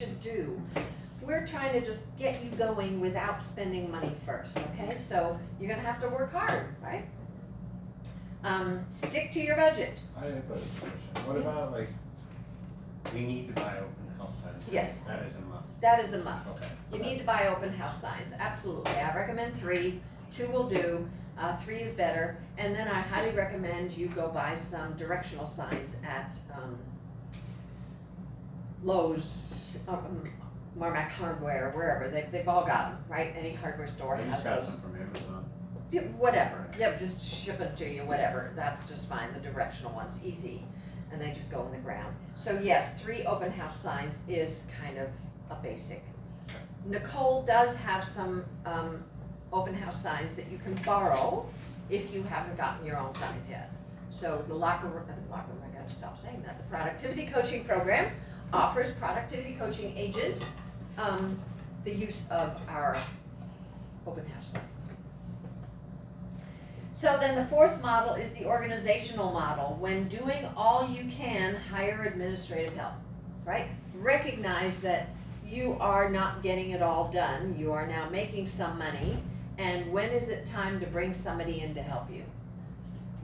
should do. We're trying to just get you going without spending money first, okay? So you're gonna have to work hard, right? Stick to your budget. I have a question. What about like, we need to buy open house signs? Yes. That is a must. That is a must. Okay. You need to buy open house signs, absolutely. I recommend 3, 2 will do, 3 is better. And then I highly recommend you go buy some directional signs at Lowe's, Marmac Hardware, wherever, they've all got them, right? Any hardware store I has just got those. some from Amazon. Yeah, whatever, yep, just ship it to you, whatever, that's just fine, the directional one's easy, and they just go in the ground. So yes, 3 open house signs is kind of a basic. Nicole does have some, open house signs that you can borrow if you haven't gotten your own signs yet. So the locker room, I gotta stop saying that, the productivity coaching program offers productivity coaching agents, the use of our open house signs. So then the 4th model is the organizational model. When doing all you can, hire administrative help, right? Recognize that you are not getting it all done. You are now making some money. And when is it time to bring somebody in to help you?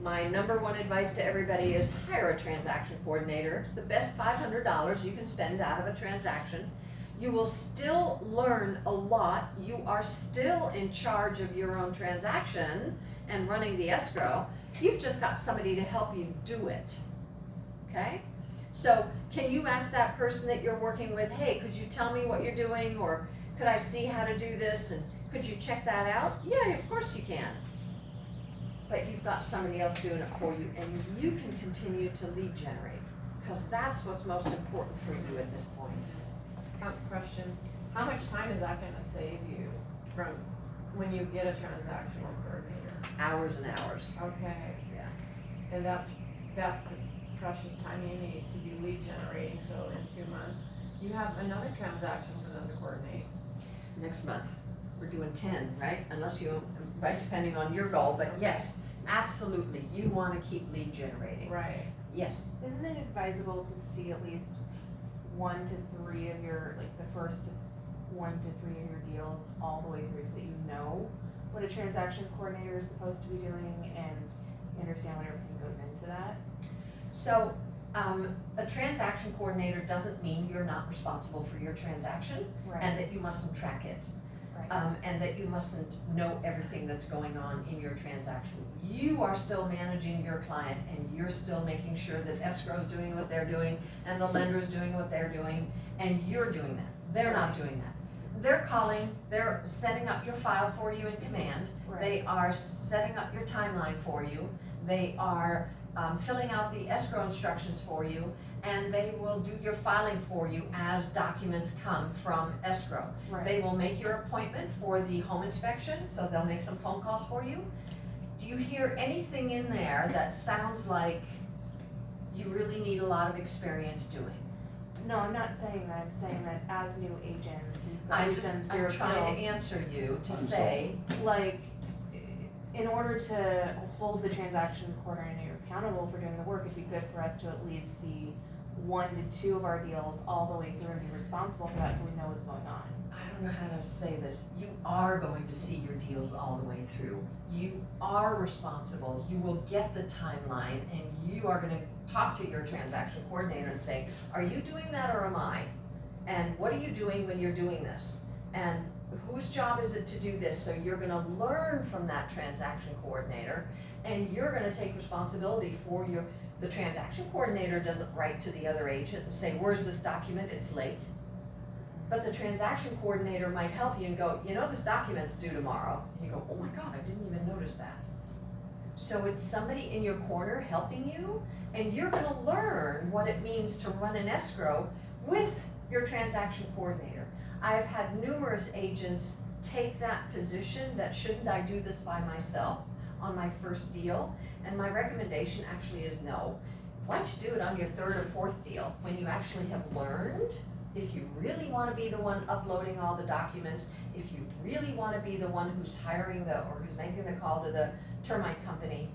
My number 1 advice to everybody is hire a transaction coordinator. It's the best $500 you can spend out of a transaction. You will still learn a lot. You are still in charge of your own transaction and running the escrow. You've just got somebody to help you do it, okay? So can you ask that person that you're working with, hey, could you tell me what you're doing, or could I see how to do this, and could you check that out? Yeah, of course you can. But you've got somebody else doing it for you, and you can continue to lead generate, because that's what's most important for you at this point. Question, how much time is that gonna save you from when you get a transactional coordinator? Hours and hours. Okay, Yeah. and that's the precious time you need to be lead generating, so in 2 months, you have another transaction for them to coordinate. Next month, we're doing 10, right? Unless you, right, depending on your goal, but yes, absolutely, you wanna keep lead generating. Right. Yes, Isn't it advisable to see at least 1 to 3 of your, like the first 1 to 3 of your deals all the way through, so that you know what a transaction coordinator is supposed to be doing and you understand what everything goes into that? so, a transaction coordinator doesn't mean you're not responsible for your transaction and that you mustn't track it. Right. And that you mustn't know everything that's going on in your transaction. You are still managing your client, and you're still making sure that escrow's doing what they're doing, and the lender's doing what they're doing, and you're doing that. They're not doing that. They're calling, they're setting up your file for you in Command. Right. They are setting up your timeline for you. They are filling out the escrow instructions for you, and they will do your filing for you as documents come from escrow. Right. They will make your appointment for the home inspection, so they'll make some phone calls for you. Do you hear anything in there that sounds like you really need a lot of experience doing? No, I'm not saying that. I'm saying that as new agents, I'm you've done I'm 0 trying to deals. answer you to I'm say, Like, in order to hold the transaction coordinator accountable for doing the work, it'd be good for us to at least see 1 to 2 of our deals all the way through and be responsible for that, so we know what's going on. I don't know how to say this, you are going to see your deals all the way through. You are responsible, you will get the timeline, and you are gonna talk to your transaction coordinator and say, are you doing that or am I? And what are you doing when you're doing this? And whose job is it to do this? So you're gonna learn from that transaction coordinator, and you're gonna take responsibility for the transaction coordinator doesn't write to the other agent and say, where's this document, it's late. But the transaction coordinator might help you and go, you know, this document's due tomorrow. And you go, oh my God, I didn't even notice that. So it's somebody in your corner helping you, and you're gonna learn what it means to run an escrow with your transaction coordinator. I've had numerous agents take that position, that shouldn't I do this by myself on my first deal? And my recommendation actually is no. Why don't you do it on your 3rd or 4th deal, when you actually have learned, if you really wanna be the one uploading all the documents, if you really wanna be the one who's hiring or who's making the call to the termite company,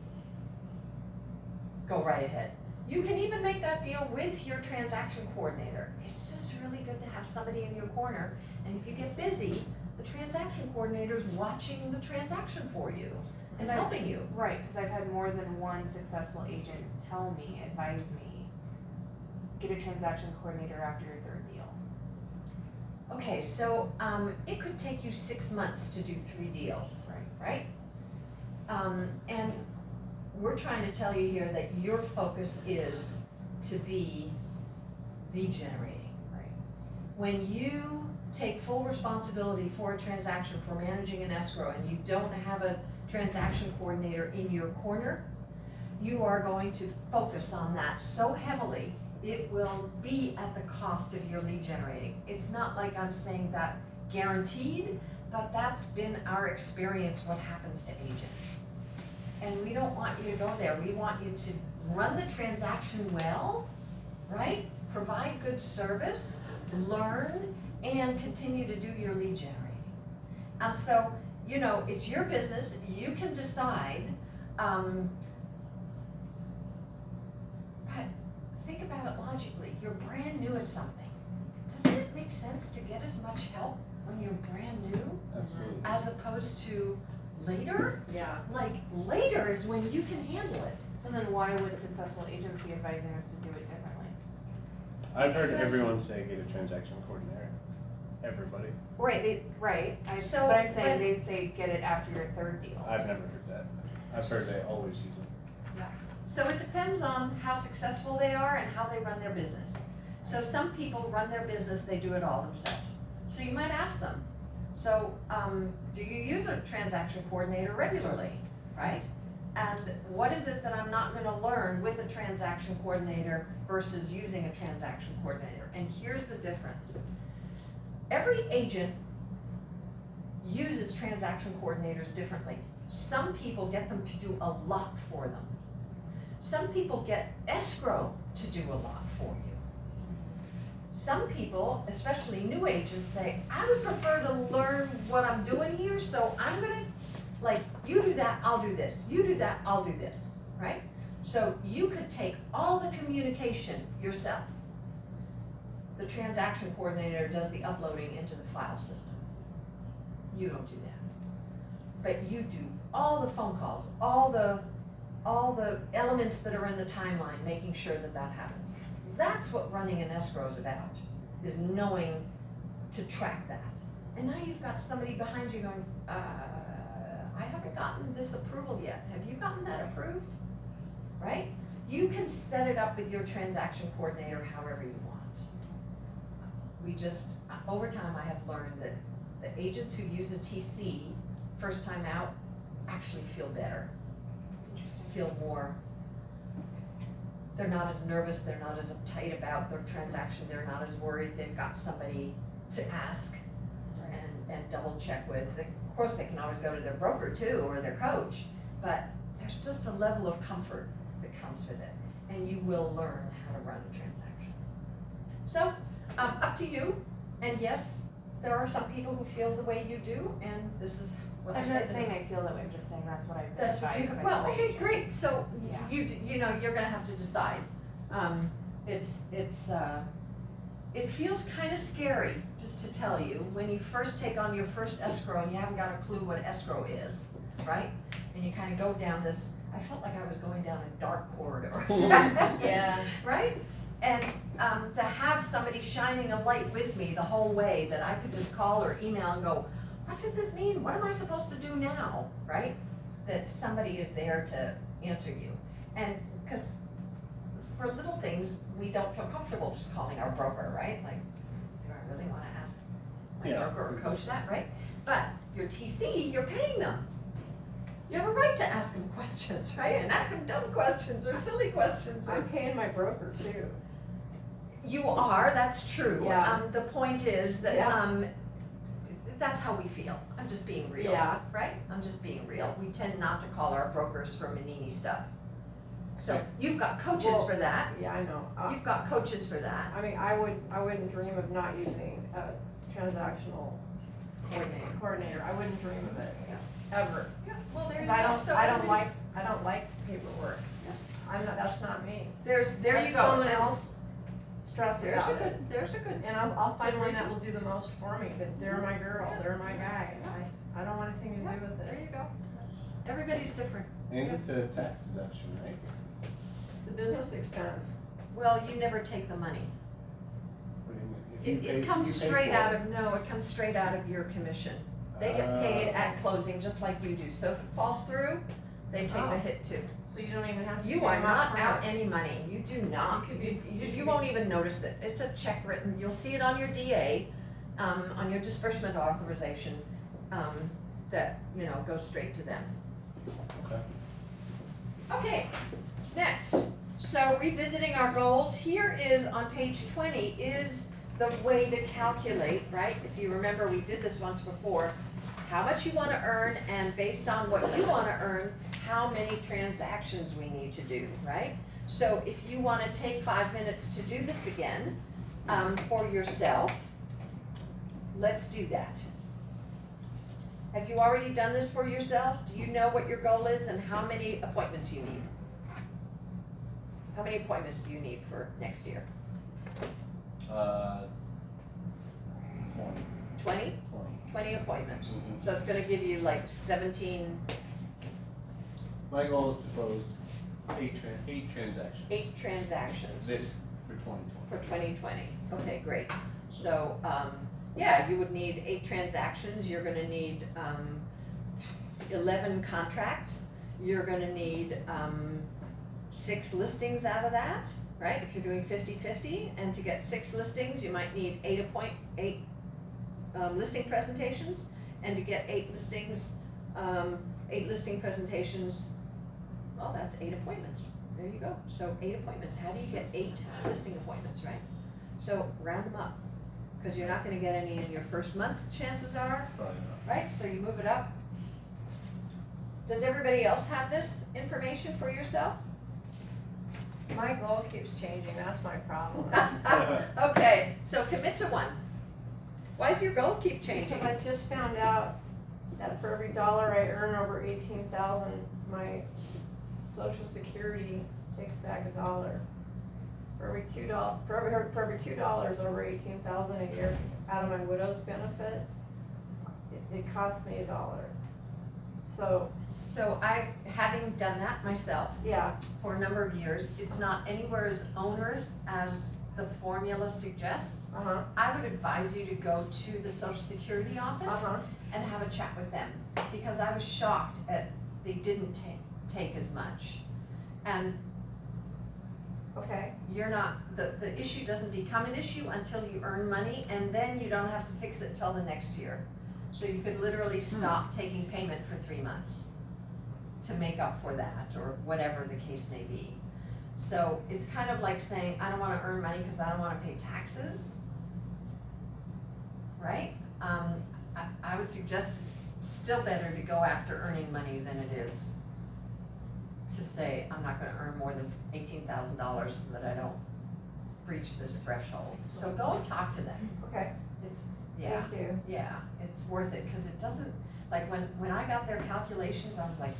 go right ahead. You can even make that deal with your transaction coordinator. It's just really good to have somebody in your corner, and if you get busy, the transaction coordinator's watching the transaction for you and Cause helping you. Right, cause I've had more than one successful agent tell me, advise me, get a transaction coordinator after your third deal. Okay, so, it could take you 6 months to do 3 deals, right? And we're trying to tell you here that your focus is to be lead generating. Right. When you take full responsibility for a transaction, for managing an escrow, and you don't have a transaction coordinator in your corner, you are going to focus on that so heavily, it will be at the cost of your lead generating. It's not like I'm saying that guaranteed, but that's been our experience, what happens to agents. And we don't want you to go there. We want you to run the transaction well, right? Provide good service, learn, and continue to do your lead generating. And so, you know, it's your business. You can decide, but think about it logically. You're brand new at something. Doesn't it make sense to get as much help when you're brand new Absolutely. as opposed to later? Yeah. Like, later is when you can handle it. So then why would successful agents be advising us to do it differently? I've heard Because- everyone say get a transaction coordinator. Everybody. Right, So, but I'm saying when- they say get it after your third deal. I've never heard that. I've heard they always use it. So it depends on how successful they are and how they run their business. So some people run their business, they do it all themselves. So you might ask them, so, do you use a transaction coordinator regularly, right? And what is it that I'm not gonna learn with a transaction coordinator versus using a transaction coordinator? And here's the difference. Every agent uses transaction coordinators differently. Some people get them to do a lot for them. Some people get escrow to do a lot for you. Some people, especially new agents, say, I would prefer to learn what I'm doing here, so I'm gonna, like, you do that, I'll do this, you do that, I'll do this, right? So you could take all the communication yourself. The transaction coordinator does the uploading into the file system. You don't do that. But you do all the phone calls, all the elements that are in the timeline, making sure that that happens. That's what running an escrow is about, is knowing to track that. And now you've got somebody behind you going, I haven't gotten this approval yet. Have you gotten that approved? Right? You can set it up with your transaction coordinator however you want. We just, over time, I have learned that the agents who use a TC first time out actually feel better, feel more, they're not as nervous, they're not as uptight about their transaction, they're not as worried, they've got somebody to ask and double check with. Of course, they can always go to their broker too, or their coach, but there's just a level of comfort that comes with it, and you will learn how to run a transaction. So, up to you, and yes, there are some people who feel the way you do, and this is what I I'm said. not saying I feel that way, I'm just saying that's what I've been That's what you, advised by well, my okay, agents. great, so Yeah. you know, you're gonna have to decide. It feels kinda scary, just to tell you, when you first take on your first escrow and you haven't got a clue what escrow is, right? And you kinda go down this, I felt like I was going down a dark corridor. Yeah. Right? And, to have somebody shining a light with me the whole way, that I could just call or email and go, what does this mean? What am I supposed to do now, right? That somebody is there to answer you. And, cause for little things, we don't feel comfortable just calling our broker, right? Like, do I really wanna ask my Yeah. broker or coach that, right? But your TC, you're paying them. You have a right to ask them questions, right? And ask them dumb questions or silly questions or. I'm paying my broker too. You are, that's true. Yeah. The point is that, Yeah. that's how we feel. I'm just being real, Yeah. right? I'm just being real. We tend not to call our brokers for Manini stuff. So you've got coaches Well, for that. Yeah, I know. You've got coaches for that. I mean, I wouldn't dream of not using a transactional coordinator. I wouldn't dream of it, ever. Yeah, well, there you Cause go. So I don't like paperwork. that's not me. there you That's go. someone And else stressing about it. There's a good, And I'll find Good one that reason. will do the most for me, but they're my girl, Yeah. they're my guy. I don't want anything to Yeah, do with there it. you go. Everybody's different. And it's a tax deduction, right? It's a business expense. Well, you never take the money. What do you mean? If you It pay- comes you pay straight for out it. of, no, it comes straight out of your commission. They get paid at closing just like you do. So if it falls through, they take the Oh. hit too. So you don't even have to. You pay are them not upfront. out any money. You do not. You could be- You won't even notice it. It's a check written. You'll see it on your DA, on your disbursement authorization, that, goes straight to them. Okay. Okay, next, so revisiting our goals, here is on page 20 is the way to calculate, right? If you remember, we did this once before, how much you wanna earn, and based on what you wanna earn, how many transactions we need to do, right? So if you wanna take 5 minutes to do this again, for yourself, let's do that. Have you already done this for yourselves? Do you know what your goal is and how many appointments you need? How many appointments do you need for next year? 20. 20? 20 appointments. Mhm. So it's gonna give you like 17, My goal is to close 8 transactions. 8 transactions This for 2020. for 2020. Okay, great. So, yeah, you would need 8 transactions. You're gonna need 11 contracts. You're gonna need 6 listings out of that, right? If you're doing 50-50, and to get 6 listings, you might need 8 listing presentations, and to get 8 listings, 8 listing presentations, well, that's 8 appointments. There you go. So 8 appointments. How do you get 8 listing appointments, right? So round them up, because you're not gonna get any in your first month, chances are, Probably not. right? So you move it up. Does everybody else have this information for yourself? My goal keeps changing, that's my problem. Okay, so commit to one. Why does your goal keep changing? Because I just found out that for every dollar I earn over 18,000, my Social Security takes back $1. For every $2 over 18,000 a year out of my widow's benefit, it costs me $1. So having done that myself Yeah, for a number of years, it's not anywhere as onerous as the formula suggests. I would advise you to go to the Social Security office and have a chat with them, because I was shocked at they didn't take as much. And okay, you're not, the issue doesn't become an issue until you earn money, and then you don't have to fix it till the next year. So you could literally stop taking payment for 3 months to make up for that, or whatever the case may be. So it's kind of like saying, I don't wanna earn money because I don't wanna pay taxes, right? I would suggest it's still better to go after earning money than it is to say, I'm not gonna earn more than $18,000 so that I don't breach this threshold. So go and talk to them. okay, It's, yeah, thank you. yeah, it's worth it, cause it doesn't, like, when I got their calculations, I was like,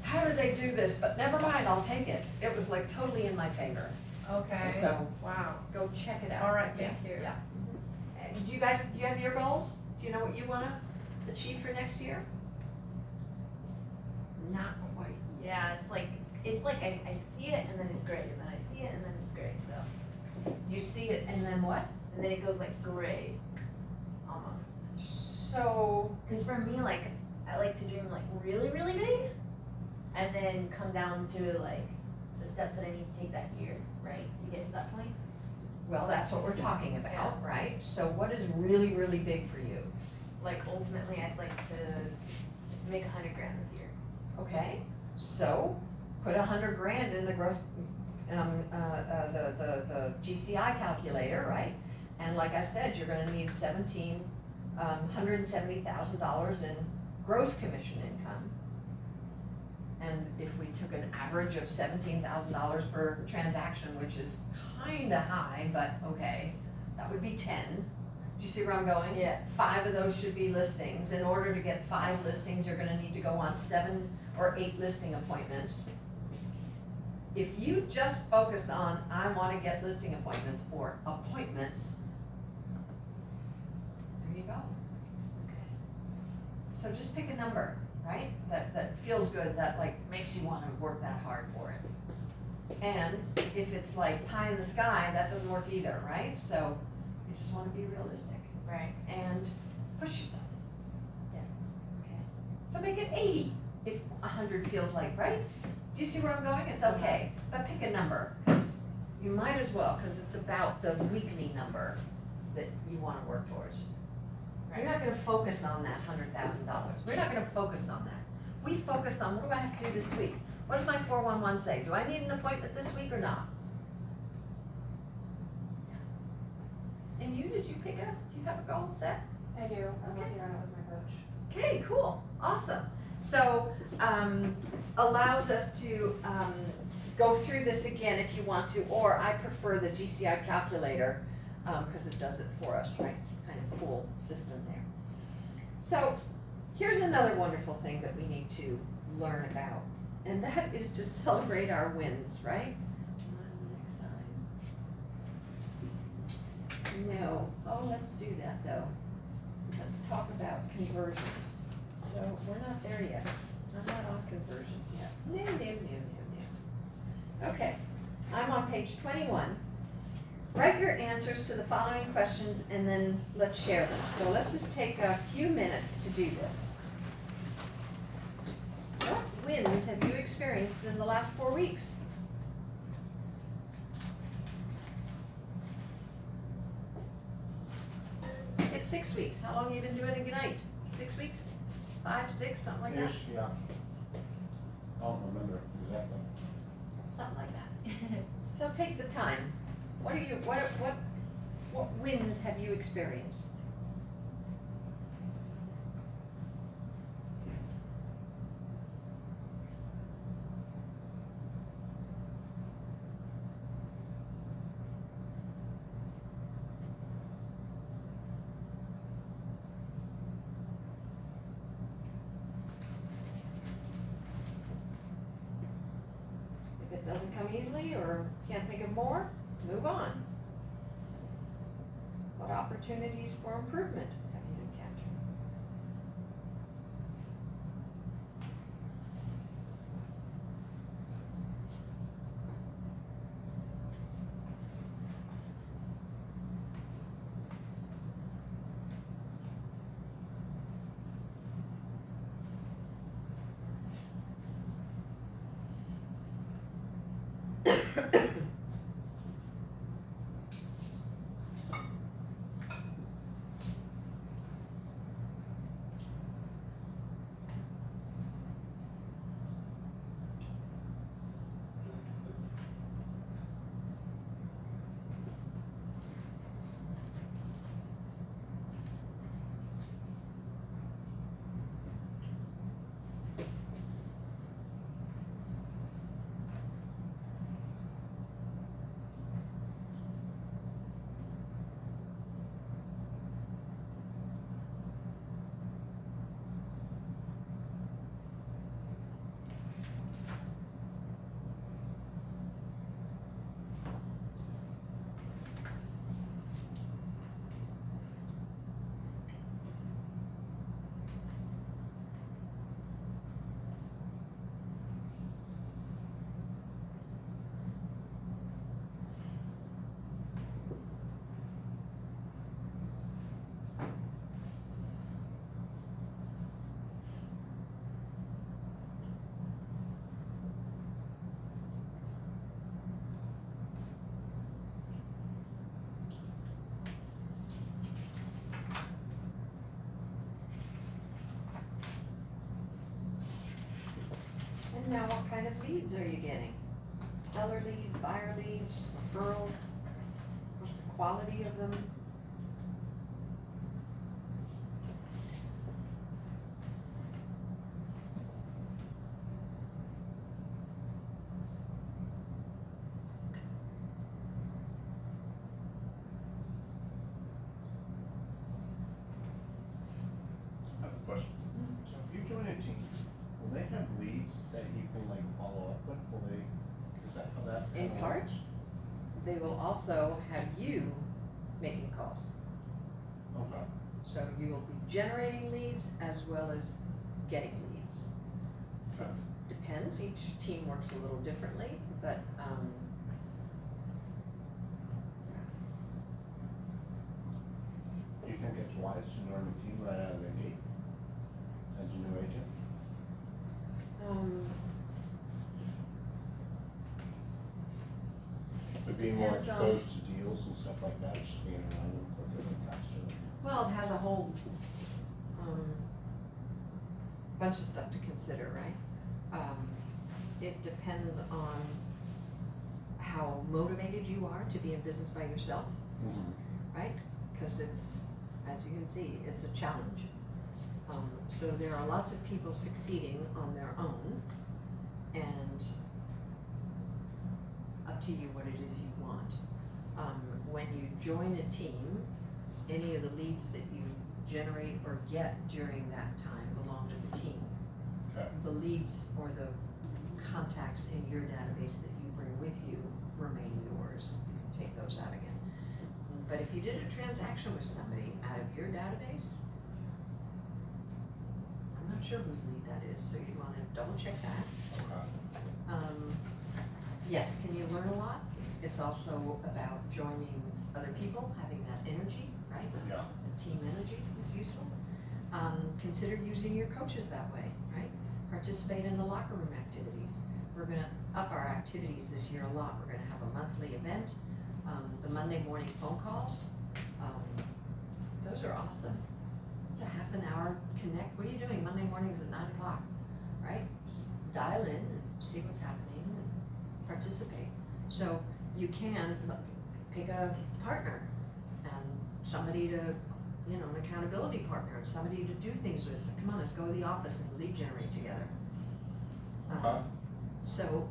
how do they do this? But never mind, I'll take it. It was like totally in my favor. Okay, So wow, go check it out. all right, thank you. Yeah. And do you guys, do you have your goals? Do you know what you wanna achieve for next year? Not quite. Yeah, it's like I see it and then it's great, and then I see it and then it's great, so. You see it and then what? And then it goes like gray, almost. So, Cause for me, like, I like to dream like really, really big, and then come down to like the steps that I need to take that year, right, to get to that point. well, that's what we're talking about, right? So what is really, really big for you? Like ultimately, I'd like to make $100,000 this year. Okay, so put 100 grand in the gross, the GCI calculator, right? And like I said, you're gonna need $170,000 in gross commission income. And if we took an average of $17,000 per transaction, which is kinda high, but okay, that would be 10. Do you see where I'm going? Yeah. 5 of those should be listings. In order to get 5 listings, you're gonna need to go on 7 or 8 listing appointments. If you just focus on, I wanna get listing appointments or appointments, there you go. So just pick a number, right? That feels good, that like makes you wanna work that hard for it. And if it's like pie in the sky, that doesn't work either, right? So you just wanna be realistic Right. and push yourself. Yeah. Okay. So make it 80 if 100 feels like, right? Do you see where I'm going? It's okay, but pick a number, because you might as well, because it's about the weekly number that you wanna work towards. You're not gonna focus on that $100,000. We're not gonna focus on that. We focused on, what do I have to do this week? What does my 411 say? Do I need an appointment this week or not? And you, do you have a goal set? I do, I'm Okay. working on it with my coach. Okay, cool, awesome. So, allows us to, go through this again if you want to, or I prefer the GCI calculator, cause it does it for us, right? It's kind of cool system there. So, here's another wonderful thing that we need to learn about, and that is to celebrate our wins, right? Next slide. No, oh, let's do that though. Let's talk about conversions. So we're not there yet. I'm not on conversions yet. No. Okay, I'm on page 21. Write your answers to the following questions and then let's share them. So let's just take a few minutes to do this. What wins have you experienced in the last 4 weeks? It's 6 weeks. How long have you been doing Ignite? 6 weeks? 5, 6, something like that? Ish, yeah. I don't remember exactly. Something like that. So take the time. What wins have you experienced? If it doesn't come easily or can't think of more, move on. What opportunities for improvement have you encountered? And now what kind of leads are you getting? Seller leads, buyer leads, referrals? What's the quality of them? I have a question. So if you join a team, will they have leads that you can like follow up with? Will they, is that how that? In part, they will also have you making calls. Okay. So you will be generating leads as well as getting leads. Okay. Depends, each team works a little differently, but, Do you think it's wise to join the team right out of the gate as a new agent? But being more Depends on- exposed to deals and stuff like that, just being around them quicker and faster. well, it has a whole, bunch of stuff to consider, right? It depends on how motivated you are to be in business by yourself, right? Because it's, as you can see, it's a challenge. So there are lots of people succeeding on their own, and up to you what it is you want. When you join a team, any of the leads that you generate or get during that time belong to the team. Okay. The leads or the contacts in your database that you bring with you remain yours. You can take those out again. But if you did a transaction with somebody out of your database, I'm not sure whose lead that is, so you wanna double check that. Okay. Yes, can you learn a lot? It's also about joining other people, having that energy, right? Yeah. The team energy is useful. Consider using your coaches that way, right? Participate in the locker room activities. We're gonna up our activities this year a lot. We're gonna have a monthly event, the Monday morning phone calls. Those are awesome. It's a half an hour connect. What are you doing Monday mornings at 9 o'clock, right? Just dial in and see what's happening and participate. So you can pick a partner and somebody to, you know, an accountability partner and somebody to do things with. So come on, let's go to the office and lead generate together. Okay. So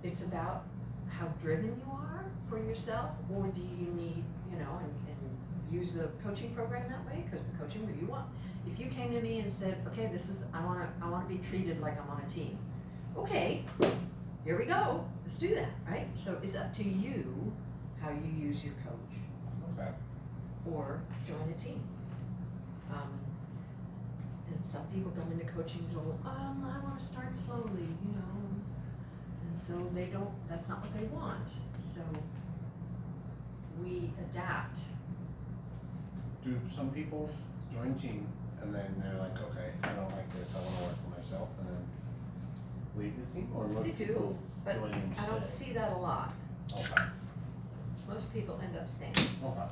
it's about how driven you are for yourself, or do you need, you know, and use the coaching program that way, because the coaching you want. If you came to me and said, okay, this is, I wanna be treated like I'm on a team. Okay, here we go, let's do that, right? So it's up to you how you use your coach Okay. or join a team. And some people come into coaching and go, I wanna start slowly, you know, and so they don't, that's not what they want. So we adapt. Do some people join team and then they're like, okay, I don't like this, I wanna work for myself, and then leave the team, or most They people do, but join and I don't stay? see that a lot. Okay. Most people end up staying. Okay.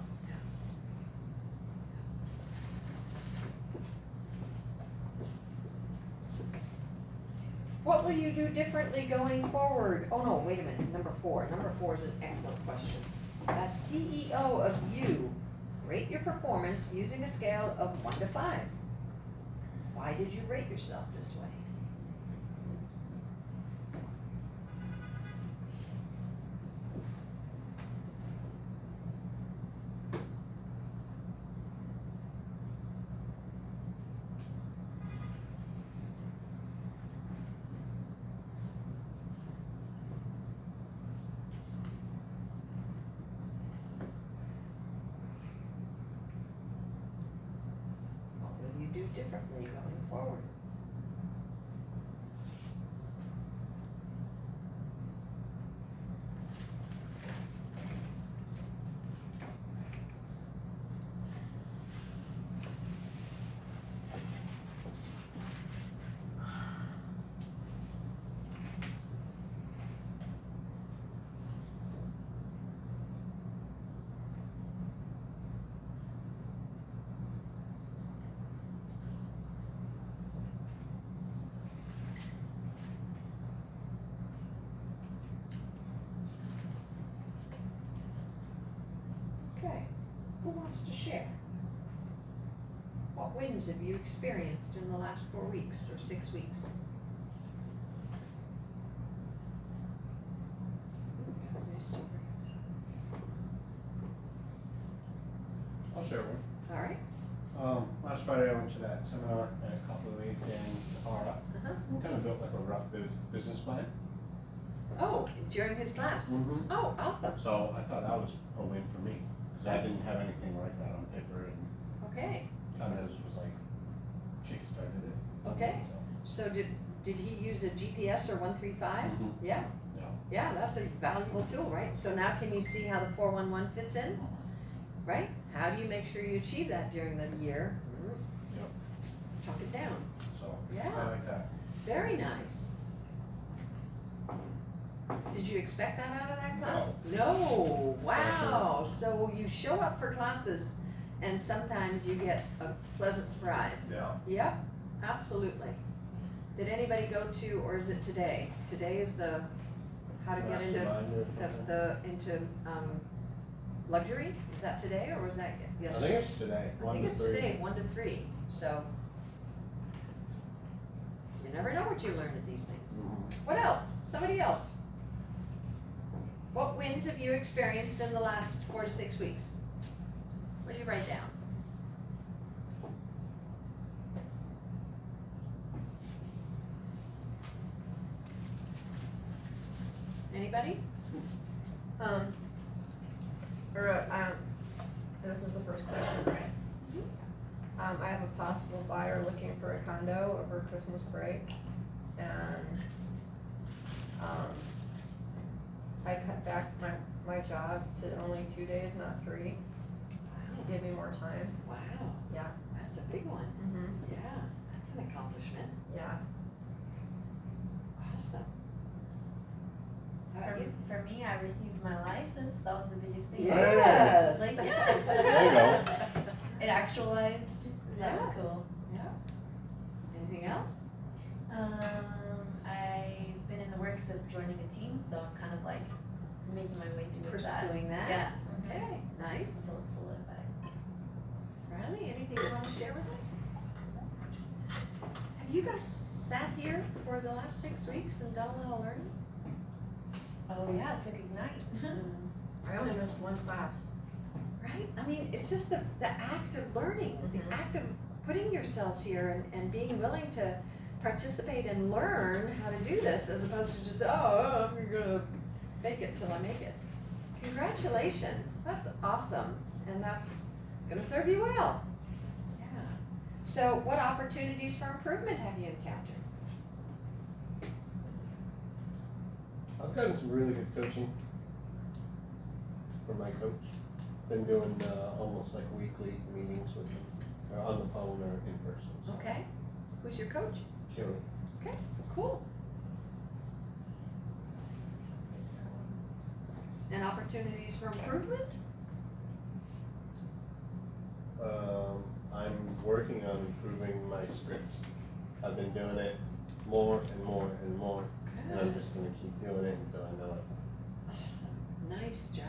What will you do differently going forward? Oh no, wait a minute, number 4. Number 4 is an excellent question. As CEO of you, rate your performance using a scale of 1 to 5. Why did you rate yourself this way? What will you do differently going forward? Okay, who wants to share? What wins have you experienced in the last 4 weeks or 6 weeks? Any stories? I'll share one. All right. Last Friday I went to that seminar at Copper Lake in Colorado. Uh-huh. We kind of built like a rough business plan. Oh, during his class? Mm-hmm. Oh, awesome, So I thought that was a win for me, cause I didn't have anything like that on paper and okay. kind of was like, kick-started it. Okay. So did he use a GPS or 135? Mhm. Yeah, Yeah. yeah, that's a valuable tool, right? So now can you see how the 411 fits in, right? How do you make sure you achieve that during the year? Yep. Chalk it down. So, Yeah. I like that. Very nice. Did you expect that out of that class? No. Wow. So you show up for classes and sometimes you get a pleasant surprise. Yeah. Yep, absolutely. Did anybody go to, or is it today? Today is the, how to get into Mastermind or something? into luxury? Is that today or was that I yesterday? think it's today, I 1 think to it's 3. today, 1 to 3, so. You never know what you learn at these things. Mhm. What else? Somebody else? What wins have you experienced in the last 4 to 6 weeks? What did you write down? Anybody? This is the first question, right? I have a possible buyer looking for a condo over Christmas break, and, I cut back my job to only 2 days, not 3, to give me more time. Wow, Yeah. that's a big one. Mm-hmm. Yeah, that's an accomplishment. Yeah. Awesome. How about you? For me, I received my license, that was the biggest thing. Yes. I was like, yes. There you go. It actualized, that was Yeah. cool. Yeah. Anything else? I've been in the works of joining a team, so I'm kind of like making my way through that. Pursuing that? Yeah. Okay, nice. So it's solidified. Riley, anything you want to share with us? Have you guys sat here for the last 6 weeks and done a little learning? Oh yeah, it took Ignite. I only missed one class. Right? I mean, it's just the act of learning, Mhm. the act of putting yourselves here and being willing to participate and learn how to do this as opposed to just, oh, I'm gonna fake it till I make it. Congratulations, that's awesome, and that's gonna serve you well. Yeah. So what opportunities for improvement have you encountered? I've gotten some really good coaching from my coach. Been doing almost like weekly meetings with him, or on the phone or in person. So. Okay, who's your coach? Keely. Okay, cool. And opportunities for improvement? I'm working on improving my scripts. I've been doing it more and more and more, and I'm just gonna keep doing it until I know it. Awesome, nice job.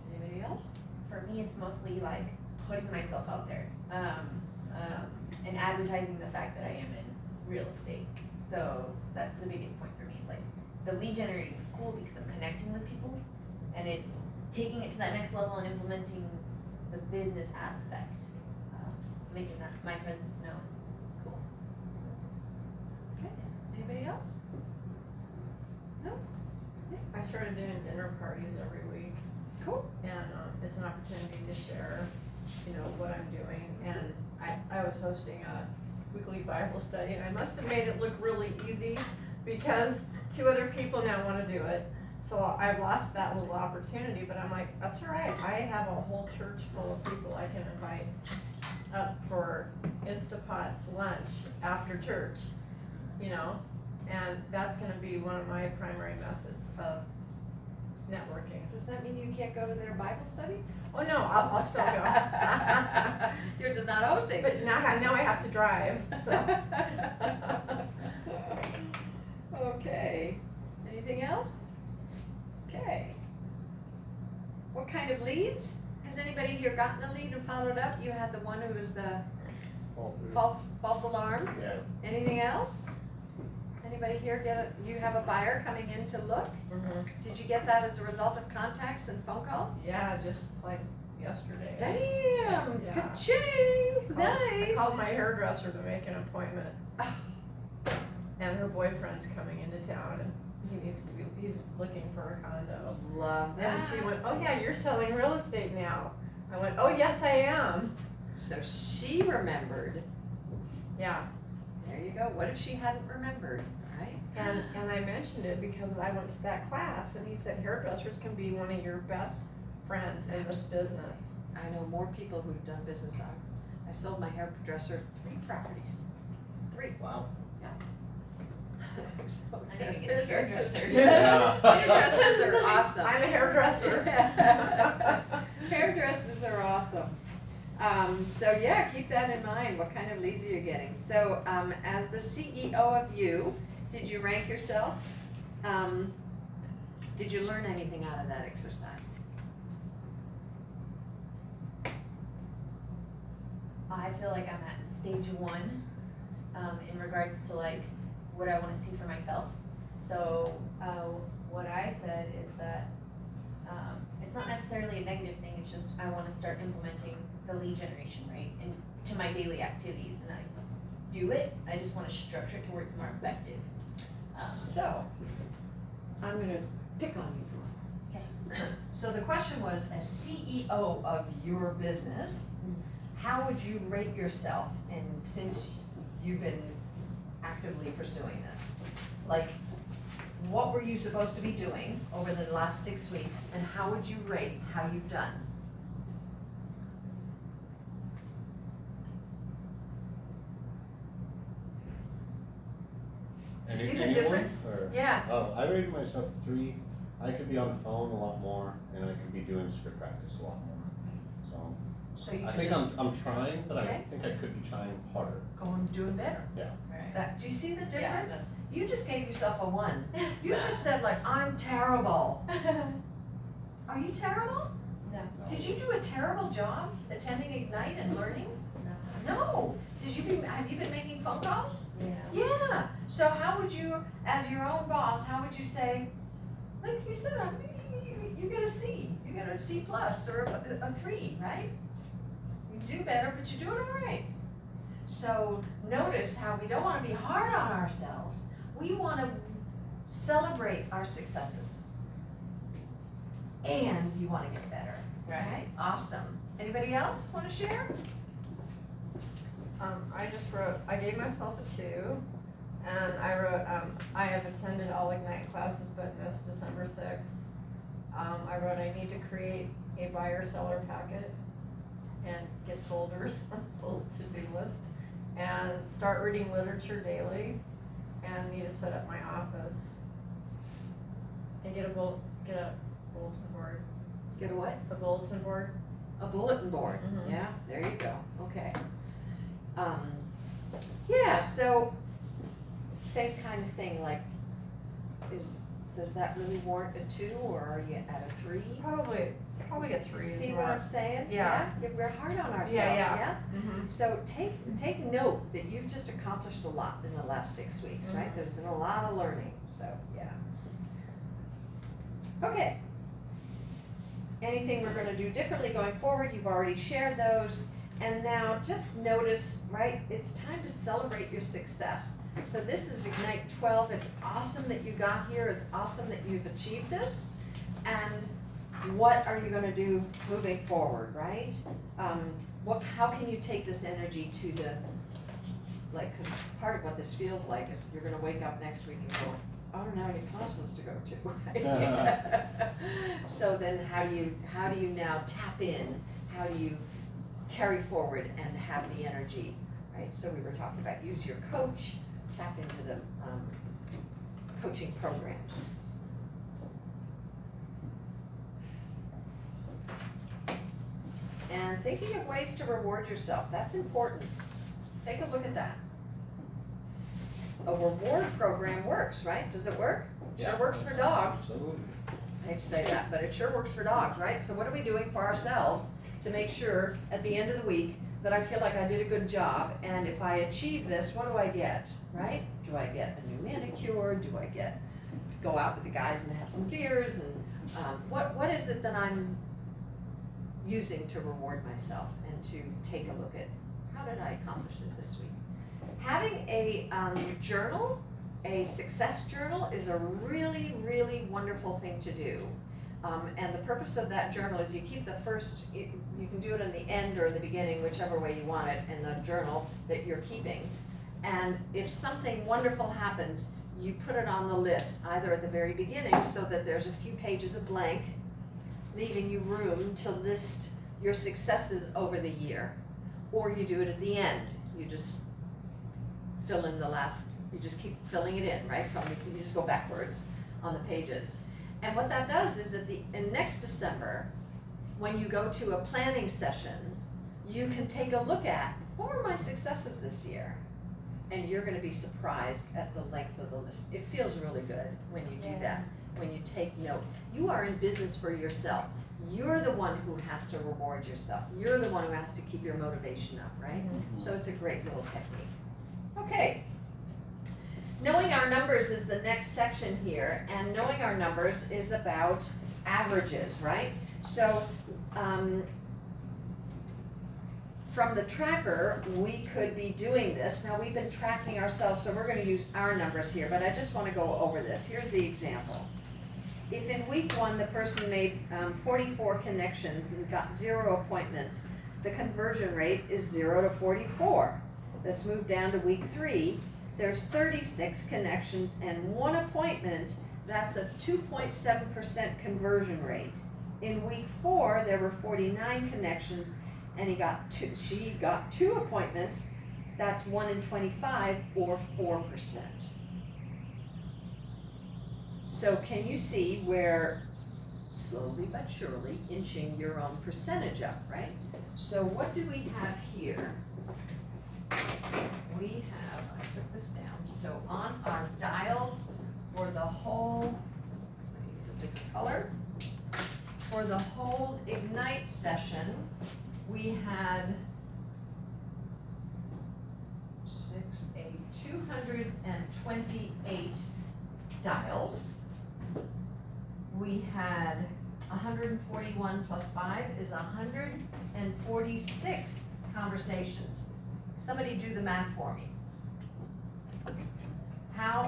Anybody else? For me, it's mostly like putting myself out there, and advertising the fact that I am in real estate. So that's the biggest point for me, is like the lead generating is cool because I'm connecting with people, and it's taking it to that next level and implementing the business aspect, making that my presence known. Cool. Okay, anybody else? No? I started doing dinner parties every week, Cool. and it's an opportunity to share, what I'm doing. And I was hosting a weekly Bible study, and I must have made it look really easy because 2 other people now want to do it. So I lost that little opportunity, but I'm like, that's all right. I have a whole church full of people I can invite up for Instapot lunch after church, and that's gonna be one of my primary methods of networking. Does that mean you can't go to their Bible studies? Oh, no, I'll still go. You're just not hosting. But now I have to drive, so. Okay, anything else? Okay. What kind of leads? Has anybody here gotten a lead and followed up? You had the one who was the false alarm. Yeah. Anything else? Anybody here you have a buyer coming in to look? Mhm. Did you get that as a result of contacts and phone calls? Yeah, just like yesterday. Damn, Yeah. ka-ching, I nice. called my hairdresser to make an appointment. and her boyfriend's coming into town, and he's looking for a condo. Love And that. she went, oh yeah, you're selling real estate now. I went, oh yes, I am. So she remembered. Yeah, There you go. What if she hadn't remembered, right? and I mentioned it because I went to that class, and he said hairdressers can be one of your best friends in this business. I know more people who've done business. I sold my hairdresser 3 properties. 3. Wow. So, I need yes, to get a hairdressers hairdresser. are- Yeah. Hairdressers are awesome. I'm a hairdresser. Hairdressers are awesome. So yeah, keep that in mind. What kind of leads are you getting? So as the CEO of you, did you rank yourself? Did you learn anything out of that exercise? I feel like I'm at stage 1, in regards to like what I wanna see for myself. So, what I said is that, it's not necessarily a negative thing, it's just I wanna start implementing the lead generation, right? And to my daily activities, and I do it, I just wanna structure it towards more effective. So, I'm gonna pick on you for Okay. So the question was, as CEO of your business, how would you rate yourself? And since you've been actively pursuing this, like, what were you supposed to be doing over the last 6 weeks, and how would you rate how you've done? Do you see the Anyone, difference? or- Yeah. Oh, I rated myself 3. I could be on the phone a lot more, and I could be doing script practice a lot more. So So you I could think just I'm trying, but Okay. I think I could be trying harder. go and doing better. Yeah. Right. That, do you see the Yeah, difference? that's- You just gave yourself a 1. You just said like, I'm terrible. Are you terrible? No. Did you do a terrible job attending Ignite and learning? No. No. Have you been making phone calls? Yeah. Yeah. So how would you, as your own boss, how would you say, like you said, you get a C. You get a C plus or a 3, right? You do better, but you're doing all right. So notice how we don't want to be hard on ourselves. We want to celebrate our successes. And you want to get better, right? Awesome. Anybody else want to share? I just wrote, I gave myself a 2, and I wrote, I have attended all Ignite classes but missed December 6th. I wrote, I need to create a buyer-seller packet and get folders, that's a little to-do list, and start reading literature daily, and need to set up my office. And get a bulletin board, Get a what? a bulletin board. A bulletin board. Mhm. Yeah, there you go. Okay. Yeah, so same kind of thing, like, does that really warrant a 2, or are you at a 3? Probably a 3 is See more. what I'm saying? Yeah. We're hard on ourselves, Yeah. yeah? Mhm. So take note that you've just accomplished a lot in the last 6 weeks, right? Mhm. There's been a lot of learning, so, yeah. Okay. Anything we're gonna do differently going forward, you've already shared those. And now just notice, right, it's time to celebrate your success. So this is Ignite 12, it's awesome that you got here, it's awesome that you've achieved this. And what are you gonna do moving forward, right? How can you take this energy to the, like, cause part of what this feels like is you're gonna wake up next week and go, I don't have any classes to go to, right? So then how do you now tap in, how do you carry forward and have the energy, right? So we were talking about use your coach, tap into the coaching programs. And thinking of ways to reward yourself, that's important. Take a look at that. A reward program works, right? Does it work? Sure Yeah. works for dogs. Absolutely. I hate to say that, but it sure works for dogs, right? So what are we doing for ourselves to make sure at the end of the week that I feel like I did a good job, and if I achieve this, what do I get, right? Do I get a new manicure? Do I get to go out with the guys and have some beers? And what is it that I'm using to reward myself and to take a look at how did I accomplish it this week? Having a journal a success journal is a really, really wonderful thing to do. And the purpose of that journal is you keep the first, you can do it in the end or the beginning, whichever way you want it, in the journal that you're keeping. And if something wonderful happens, you put it on the list, either at the very beginning so that there's a few pages of blank, leaving you room to list your successes over the year. Or you do it at the end. You just fill in the last, you just keep filling it in, right? You just go backwards on the pages. And what that does is in next December, when you go to a planning session, you can take a look at, what were my successes this year? And you're gonna be surprised at the length of the list. It feels really good when you do that, when you take note. You are in business for yourself. You're the one who has to reward yourself. You're the one who has to keep your motivation up, right? So it's a great little technique. Okay. Knowing our numbers is the next section here, and knowing our numbers is about averages, right? So, from the tracker, we could be doing this. Now, we've been tracking ourselves, so we're gonna use our numbers here, but I just wanna go over this. Here's the example. If in week 1, the person made 44 connections, we've got 0 appointments, the conversion rate is 0 to 44. Let's move down to week 3. There's 36 connections and 1 appointment. That's a 2.7% conversion rate. In week 4, there were 49 connections and she got 2 appointments. That's 1 in 25 or 4%. So can you see where slowly but surely inching your own percentage up, right? So what do we have here? I took this down, so on our dials for the whole, let me use a different color. For the whole Ignite session, we had 228 dials. We had 141 plus 5 is 146 conversations. Somebody do the math for me.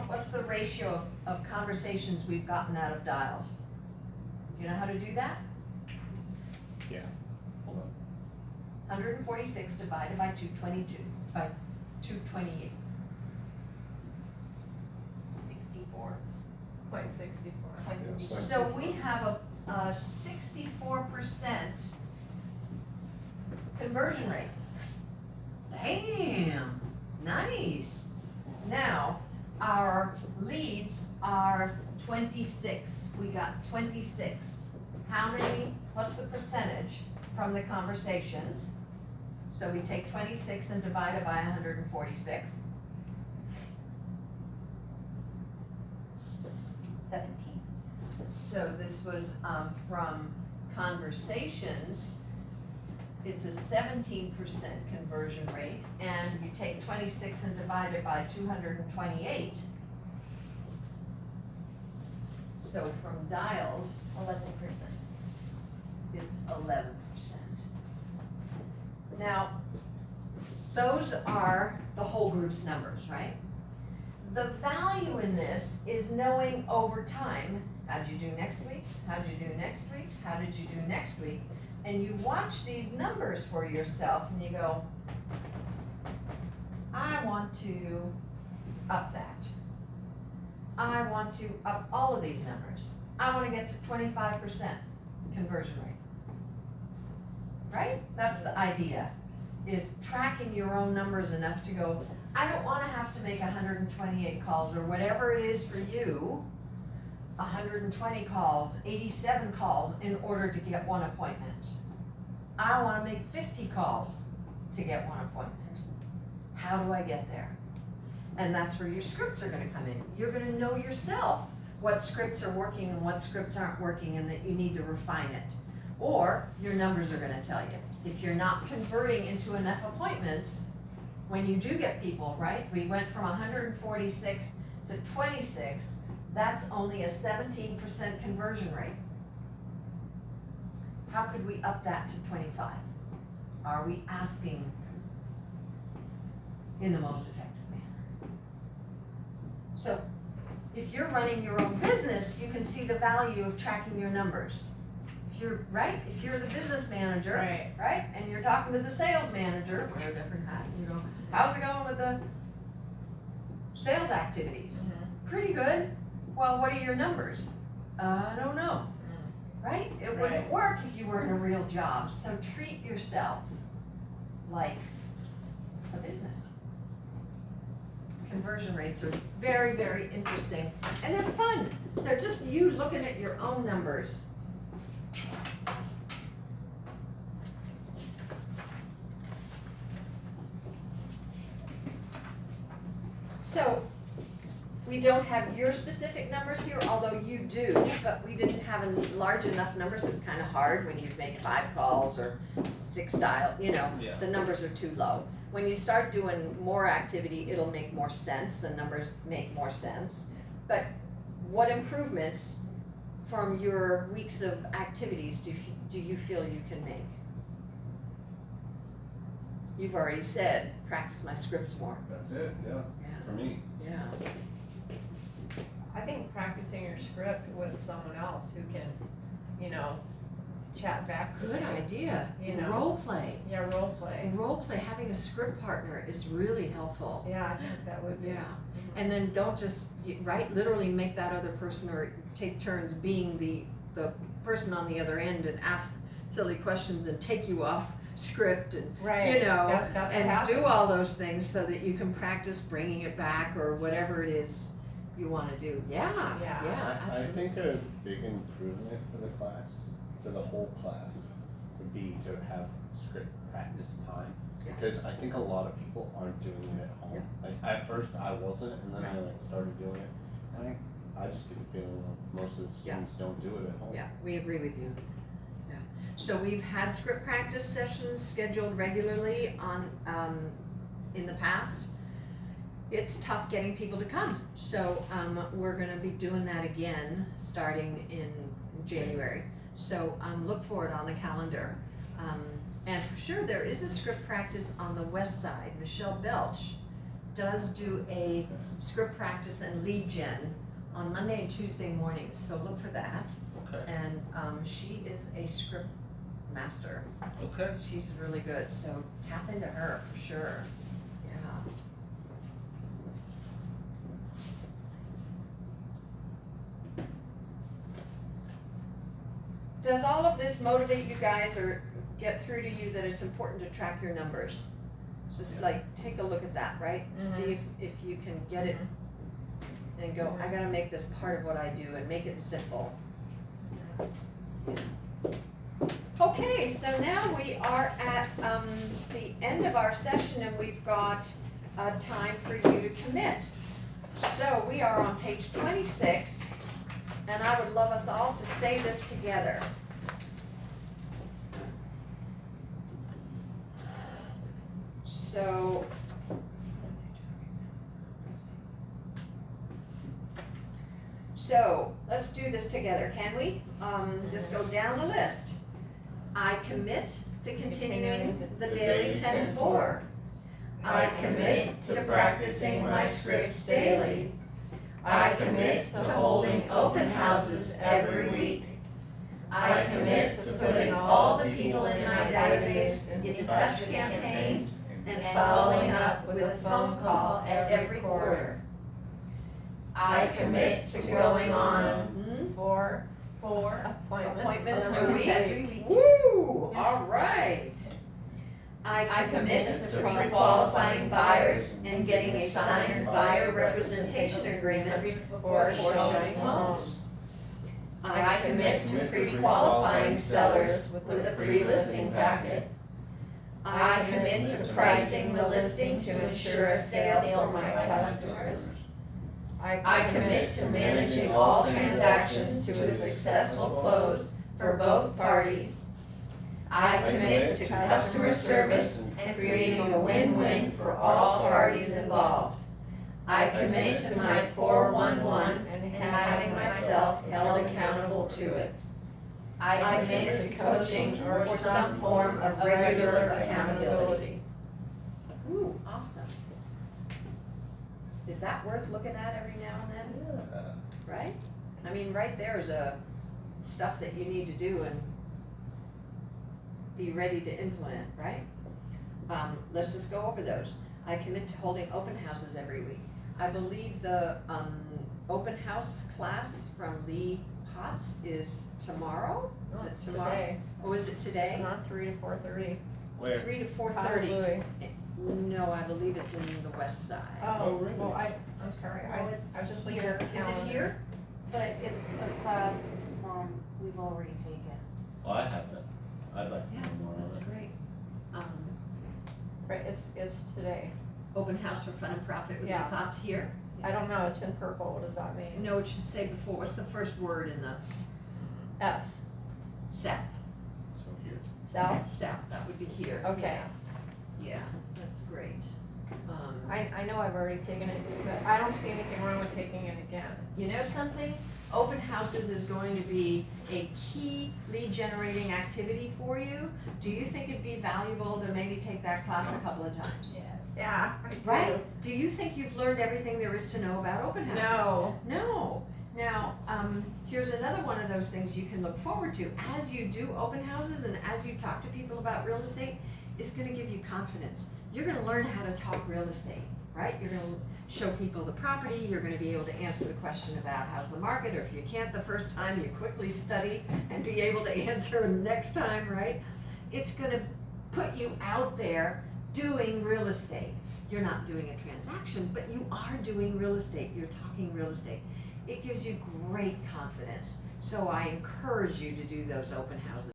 What's the ratio of conversations we've gotten out of dials? Do you know how to do that? Yeah, hold on. 146 divided by 228. 64. 0.64. So we have a 64% conversion rate. Damn, nice. Now, our leads are 26. We got 26. How many, what's the percentage from the conversations? So we take 26 and divide it by 146. 17. So this was from conversations, it's a 17% conversion rate, and you take 26 and divide it by 228. So from dials, 11%. it's 11%. Now, those are the whole group's numbers, right? The value in this is knowing over time, how'd you do next week? How'd you do next week? How did you do next week? And you watch these numbers for yourself and you go, I want to up that. I want to up all of these numbers. I want to get to 25% conversion rate. Right? That's the idea, is tracking your own numbers enough to go, I don't want to have to make 128 calls or whatever it is for you, 120 calls, 87 calls in order to get 1 appointment. I want to make 50 calls to get 1 appointment. How do I get there? And that's where your scripts are going to come in. You're going to know yourself what scripts are working and what scripts aren't working and that you need to refine it. Or your numbers are going to tell you. If you're not converting into enough appointments, when you do get people, right? We went from 146 to 26, that's only a 17% conversion rate. How could we up that to 25? Are we asking in the most effective manner? So if you're running your own business, you can see the value of tracking your numbers. If you're, right, if you're the business manager, Right. right, and you're talking to the sales manager, wear a different hat, you know, how's it going with the sales activities? Pretty good. Well, what are your numbers? I don't know. Right? It wouldn't Right. work if you were in a real job. So treat yourself like a business. Conversion rates are very, very interesting, and they're fun. They're just you looking at your own numbers. So, we don't have your specific numbers here, although you do, but we didn't have large enough numbers. It's kind of hard when you make 5 calls or 6 dial, you know, Yeah. the numbers are too low. When you start doing more activity, it'll make more sense, the numbers make more sense. But what improvements from your weeks of activities do you feel you can make? You've already said, practice my scripts more. That's it, yeah, for me. Yeah. I think practicing your script with someone else who can, you know, chat back with Good you. idea. You know. Role play. Yeah, role play. Role play, having a script partner is really helpful. Yeah, I think that would be. Yeah. And then don't just, right, literally make that other person or take turns being the person on the other end and ask silly questions and take you off script and, Right. you know, That's what and happens. do all those things so that you can practice bringing it back or whatever it is you want to do. Yeah, Yeah. yeah, I absolutely. think a big improvement for the class, for the whole class, would be to have script practice time. Yeah. Because I think a lot of people aren't doing it at home. Like at first I wasn't, and then I like started doing it. And I just get the feeling that most of the students don't do it at home. Yeah, we agree with you. Yeah. So we've had script practice sessions scheduled regularly on, in the past. It's tough getting people to come, so, we're gonna be doing that again, starting in January. So, look for it on the calendar. And for sure, there is a script practice on the west side. Michelle Belch does do a script practice and lead gen on Monday and Tuesday mornings, so look for that. Okay. And she is a script master. Okay. She's really good, so tap into her for sure. Yeah. Does all of this motivate you guys or get through to you that it's important to track your numbers? Just like take a look at that, right? See if you can get it and go, I gotta make this part of what I do and make it simple. Okay, so now we are at the end of our session and we've got time for you to commit. So we are on page 26 and I would love us all to say this together. So let's do this together, can we? Just go down the list. I commit to continuing the daily 10-4. I commit to practicing my scripts daily. I commit to holding open houses every week. I commit to putting all the people in my database into touch campaigns and following up with a phone call every quarter. I commit to going on 4 appointments a week. every week. Woo! All right. I commit to pre-qualifying buyers and getting a signed buyer representation agreement before showing homes. I commit to pre-qualifying sellers with a pre-listing packet. I commit to pricing the listing to ensure a sale for my customers. I commit to managing all transactions to a successful close for both parties. I commit to customer service and creating a win-win for all parties involved. I commit to my 411 and having myself held accountable to it. I commit to coaching or some form of regular accountability. Ooh, awesome. Is that worth looking at every now and then, Yeah. right? I mean, right there is stuff that you need to do and be ready to implement, right? Let's just go over those. I commit to holding open houses every week. I believe the, open house class from Lee Potts is tomorrow? Is No, it it's tomorrow? today. Or is it today? 3 to 4:30. Where? 3 to 4:30. Probably. No, I believe it's in the west side. Oh, really? Well, I'm sorry, No, it's I was just looking here. at the Is calendar. it here? But it's a class, we've already taken. Well, I haven't. I'd like to Yeah, know more on that's it. great. Right, it's today. Open house for fun and profit with Lee Yeah. Potts here. I don't know, it's in purple, what does that mean? No, it should say before, what's the first word in the S, south? So here. south? South, that would be here. Okay. Yeah, that's great. I know I've already taken it, but I don't see anything wrong with taking it again. You know something? Open houses is going to be a key lead generating activity for you. Do you think it'd be valuable to maybe take that class a couple of times? Yes. Yeah, I do. Right? Do you think you've learned everything there is to know about open houses? No, No. Now, here's another one of those things you can look forward to. As you do open houses and as you talk to people about real estate, it's gonna give you confidence. You're gonna learn how to talk real estate, right? You're gonna show people the property, you're gonna be able to answer the question about how's the market, or if you can't the first time, you quickly study and be able to answer next time, right? It's gonna put you out there doing real estate. You're not doing a transaction, but you are doing real estate, you're talking real estate. It gives you great confidence. So I encourage you to do those open houses.